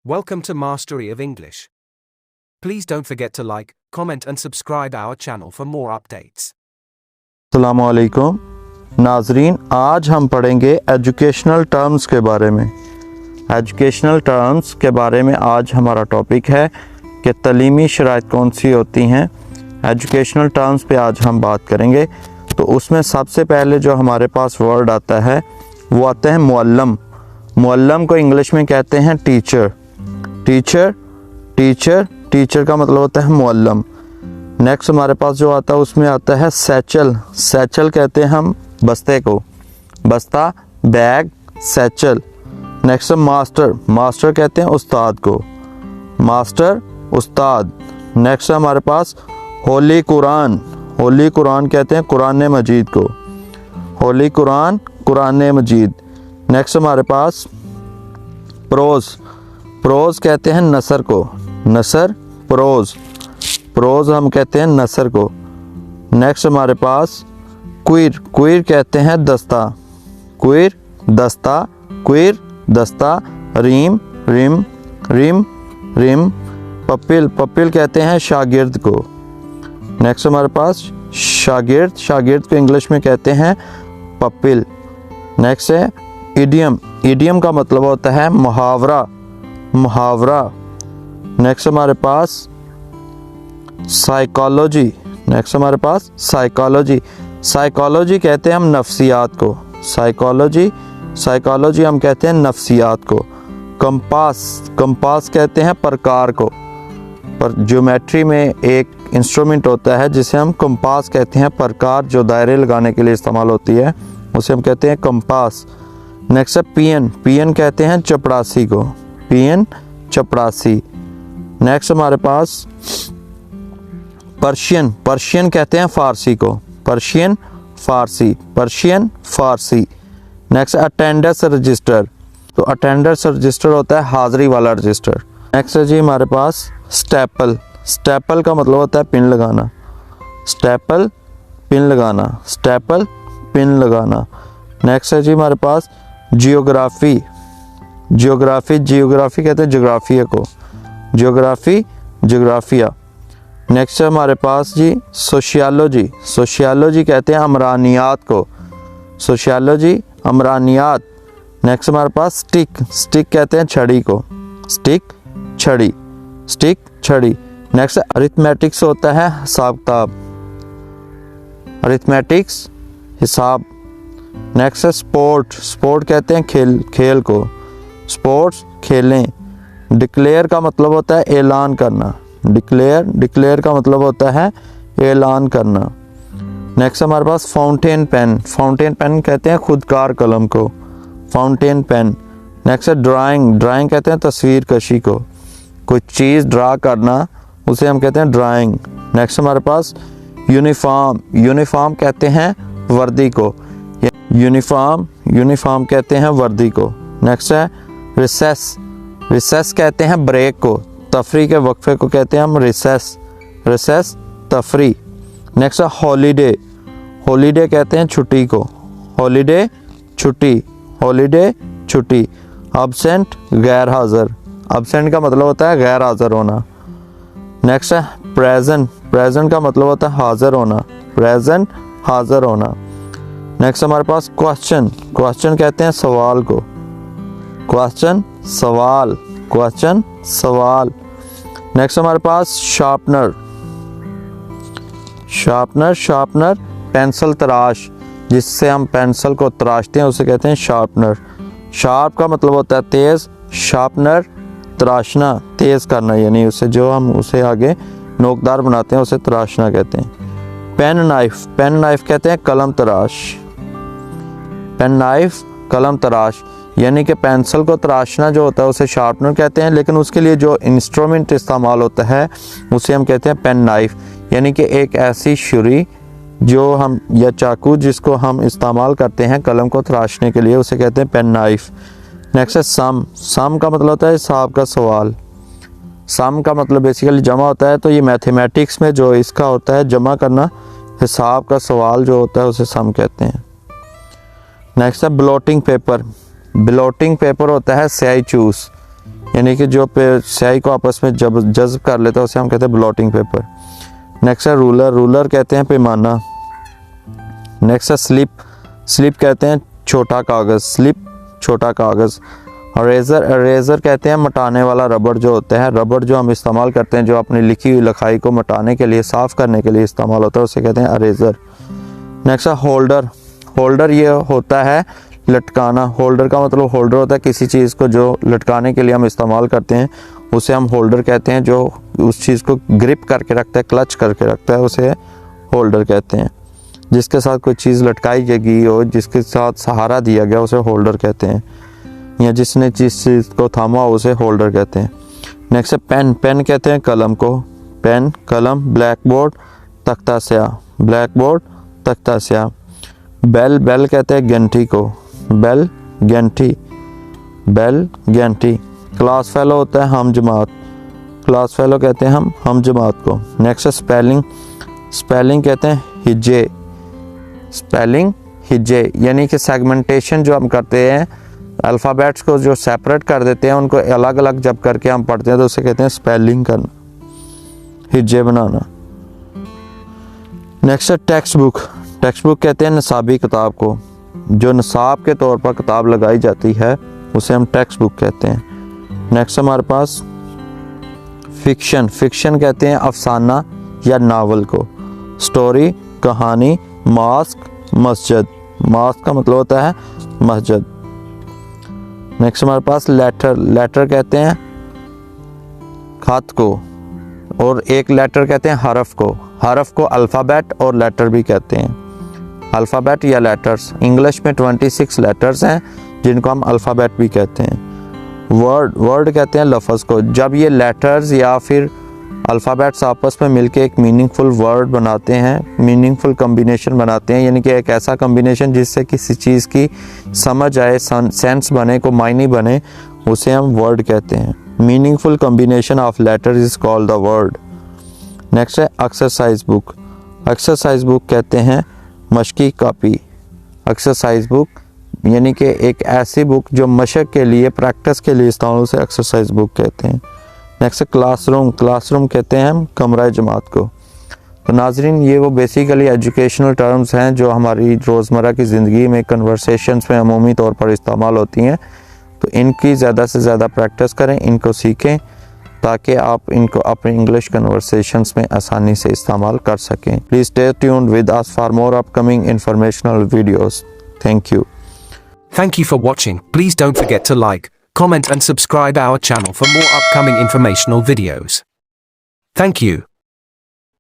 Welcome to Mastery of English. Please don't forget to like, comment and subscribe our channel for more updates. अस्सलामु अलैकुम नाजरीन, आज हम पढ़ेंगे एजुकेशनल टर्म्स के बारे में। एजुकेशनल टर्म्स के बारे में आज हमारा टॉपिक है कि तलीमी शराइत कौन सी होती हैं। एजुकेशनल टर्म्स पे आज हम बात करेंगे। तो उसमें सबसे पहले जो हमारे पास वर्ड आता है वो आता है मुअल्लम। मुअल्लम को इंग्लिश में कहते हैं टीचर। टीचर का मतलब होता है मुअल्लम। नेक्स्ट हमारे पास जो आता है उसमें आता है सैचल कहते हैं हम बस्ते को, बस्ता, बैग, सैचल। नेक्स्ट मास्टर कहते हैं उस्ताद को, मास्टर, उस्ताद। नेक्स्ट हमारे पास होली कुरान कहते हैं कुरान मजीद को, होली कुरान मजीद। नेक्स्ट हमारे पास प्रोज कहते हैं नसर को, प्रोज हम कहते हैं नसर को। नेक्स्ट हमारे पास क्वीर कहते हैं दस्ता, दस्ता। रिम। पपिल कहते हैं शागिर्द को। नेक्स्ट हमारे पास शागिर्द को इंग्लिश में कहते हैं पपिल। नेक्स्ट है इडियम का मतलब होता है मुहावरा। नेक्स्ट हमारे पास साइकोलॉजी कहते हैं हम नफ्सियात को, साइकोलॉजी हम कहते हैं नफ्सियात को। कंपास कहते हैं प्रकार को। पर ज्योमेट्री में एक इंस्ट्रूमेंट होता है जिसे हम कंपास कहते हैं, प्रकार जो दायरे लगाने के लिए इस्तेमाल होती है उसे हम कहते हैं कंपास। नेक्स्ट है पियन कहते हैं चपरासी को, चपरासी। नेक्स्ट हमारे पास पर्शियन कहते हैं फारसी को, पर्शियन फारसी। नेक्स्ट अटेंडेंस रजिस्टर, तो अटेंडेंस रजिस्टर होता है हाजिरी वाला रजिस्टर। नेक्स्ट है जी हमारे पास स्टेपल का मतलब होता है पिन लगाना, नेक्स्ट है जी हमारे पास जियोग्राफी कहते हैं जोग्राफिया को, जोग्राफिया। नेक्स्ट है हमारे पास जी सोशियोलॉजी कहते हैं अमरानियात को, अमरानियात। नेक्स्ट हमारे पास स्टिक कहते हैं छड़ी को, छड़ी। नेक्स्ट अरिथमेटिक्स होता है हिसाब। नेक्स्ट है स्पोर्ट कहते हैं खेल को, स्पोर्ट्स, खेलें। डिक्लेयर का मतलब होता है ऐलान करना, डिक्लेयर का मतलब होता है ऐलान करना। नेक्स्ट हमारे पास फाउंटेन पेन कहते हैं खुदकार कलम को, फाउंटेन पेन। नेक्स्ट है ड्राइंग कहते हैं तस्वीर कशी को, कोई चीज़ ड्रा करना उसे हम कहते हैं ड्राइंग। नेक्स्ट हमारे पास यूनिफॉर्म कहते हैं वर्दी को, यूनिफॉर्म कहते हैं वर्दी को। नेक्स्ट है रिसेस कहते हैं ब्रेक को, तफरी के वक्फे को कहते हैं हम रिसेस तफरी। नेक्स्ट है हॉलीडे कहते हैं छुट्टी को, हॉलीडे छुट्टी। अब्सेंट गैर हाजिर, अब्सेंट का मतलब होता है गैर हाजिर होना। नेक्स्ट है प्रेजेंट का मतलब होता है हाजिर होना, नेक्स्ट हमारे पास क्वेश्चन कहते हैं सवाल को, सवाल। नेक्स्ट हमारे पास शार्पनर पेंसिल तराश, जिससे हम पेंसिल को तराशते हैं उसे कहते हैं शार्पनर। शार्प का मतलब होता है तेज, शार्पनर तराशना, तेज करना, यानी उसे जो हम उसे आगे नोकदार बनाते हैं उसे तराशना कहते हैं। पेन नाइफ कहते हैं कलम तराश, यानी कि पेंसिल को तराशना जो होता है उसे शार्पनर कहते हैं, लेकिन उसके लिए जो इंस्ट्रूमेंट इस्तेमाल होता है उसे हम कहते हैं पेन नाइफ, यानी कि एक ऐसी छुरी जो हम या चाकू जिसको हम इस्तेमाल करते हैं कलम को तराशने के लिए उसे कहते हैं पेन नाइफ। नेक्स्ट है सम का मतलब होता है हिसाब का सवाल, सम का मतलब बेसिकली जमा होता है, तो ये मैथमेटिक्स में जो इसका होता है जमा करना, हिसाब का सवाल जो होता है उसे सम कहते हैं। नेक्स्ट है ब्लॉटिंग पेपर होता है स्याही चूस, यानी कि जो स्याही को आपस में जब जज्ब कर लेता है उसे हम कहते हैं ब्लॉटिंग पेपर। नेक्स्ट है रूलर, रूलर कहते हैं पैमाना। नेक्स्ट है स्लिप, स्लिप कहते हैं छोटा कागज़, स्लिप छोटा कागज़। अरेज़र, अरेज़र कहते हैं मिटाने वाला रबड़ जो होता है, रबड़ जो हम इस्तेमाल करते हैं जो अपनी लिखी हुई लिखाई को मिटाने के लिए, साफ़ करने के लिए इस्तेमाल होता है, उसे कहते हैं अरेज़र। नेक्स्ट है होल्डर, होल्डर ये होता है लटकाना। होल्डर का मतलब होल्डर होता है किसी चीज़ को जो लटकाने के लिए हम इस्तेमाल करते हैं, उसे हम होल्डर कहते हैं। जो उस चीज़ को ग्रिप करके रखता है, क्लच करके रखता है, उसे होल्डर कहते हैं। जिसके साथ कोई चीज़ लटकाई गई हो, जिसके साथ सहारा दिया गया, उसे होल्डर कहते हैं। या जिसने जिस चीज़ को थामा उसे होल्डर कहते हैं। नेक्स्ट है पेन, पेन कहते हैं कलम को, पेन कलम। ब्लैक बोर्ड तख्ता स्याह, ब्लैक बोर्ड तख्ता स्याह। बेल, बेल कहते हैं घंटी को, बेल घंटी, बेल घंटी। क्लास फेलो होता है हम जमात, क्लास फेलो कहते हैं हम जमात को। नेक्स्ट है स्पेलिंग, स्पेलिंग कहते हैं हिज्जे, स्पेलिंग हिज्जे यानी कि सेगमेंटेशन जो हम करते हैं, अल्फ़ाबेट्स को जो सेपरेट कर देते हैं, उनको अलग अलग जब करके हम पढ़ते हैं तो उसे कहते हैं स्पेलिंग करना, हिज्जे बनाना। नेक्स्ट है टेक्स्ट बुक, टेक्स्ट बुक कहते हैं निसाबी किताब को, जो निसाब के तौर पर किताब लगाई जाती है उसे हम टेक्स्ट बुक कहते हैं। नेक्स्ट हमारे पास फिक्शन, फिक्शन कहते हैं अफसाना या नावल को। स्टोरी कहानी। मास्क मस्जिद, मास्क का मतलब होता है मस्जिद। नेक्स्ट हमारे पास लेटर, लेटर कहते हैं खत को, और एक लेटर कहते हैं हरफ को, हरफ को अल्फ़ाबेट और लेटर भी कहते हैं, अल्फ़ाबेट या लेटर्स। इंग्लिश में 26 लेटर्स हैं जिनको हम अल्फ़ाबेट भी कहते हैं। वर्ड, वर्ड कहते हैं लफ्ज़ को, जब ये लेटर्स या फिर अल्फ़ाबेट्स आपस में मिलके एक मीनिंगफुल वर्ड बनाते हैं, मीनिंगफुल कम्बिनेशन बनाते हैं, यानी कि एक ऐसा कम्बिनेशन जिससे किसी चीज़ की समझ आए, सेंस बने, को मायने बने, उसे हम वर्ड कहते हैं। Meaningful combination of letters is called the word. Next है एक्सरसाइज बुक, एक्सरसाइज बुक कहते हैं मशकी कापी, एक्सरसाइज बुक यानी कि एक ऐसी बुक जो मशक के लिए, प्रैक्टिस के लिए इस्तेमाल, उसे एक्सरसाइज बुक कहते हैं। नेक्स्ट क्लासरूम, क्लासरूम कहते हैं हम कमरा जमात को। तो नाजरीन ये वो बेसिकली एजुकेशनल टर्म्स हैं जो हमारी रोज़मर्रा की ज़िंदगी में, कन्वर्सेशंस में अमूमी तौर पर इस्तेमाल होती हैं। तो इनकी ज़्यादा से ज़्यादा प्रैक्टिस करें, इनको सीखें ताकि आप इनको अपने इंग्लिश कन्वर्सेशंस में आसानी से इस्तेमाल कर सकें। Please stay tuned with us for more upcoming informational videos. Thank you. Thank you for watching. Please don't forget to like, comment and subscribe our channel for more upcoming informational videos. Thank you.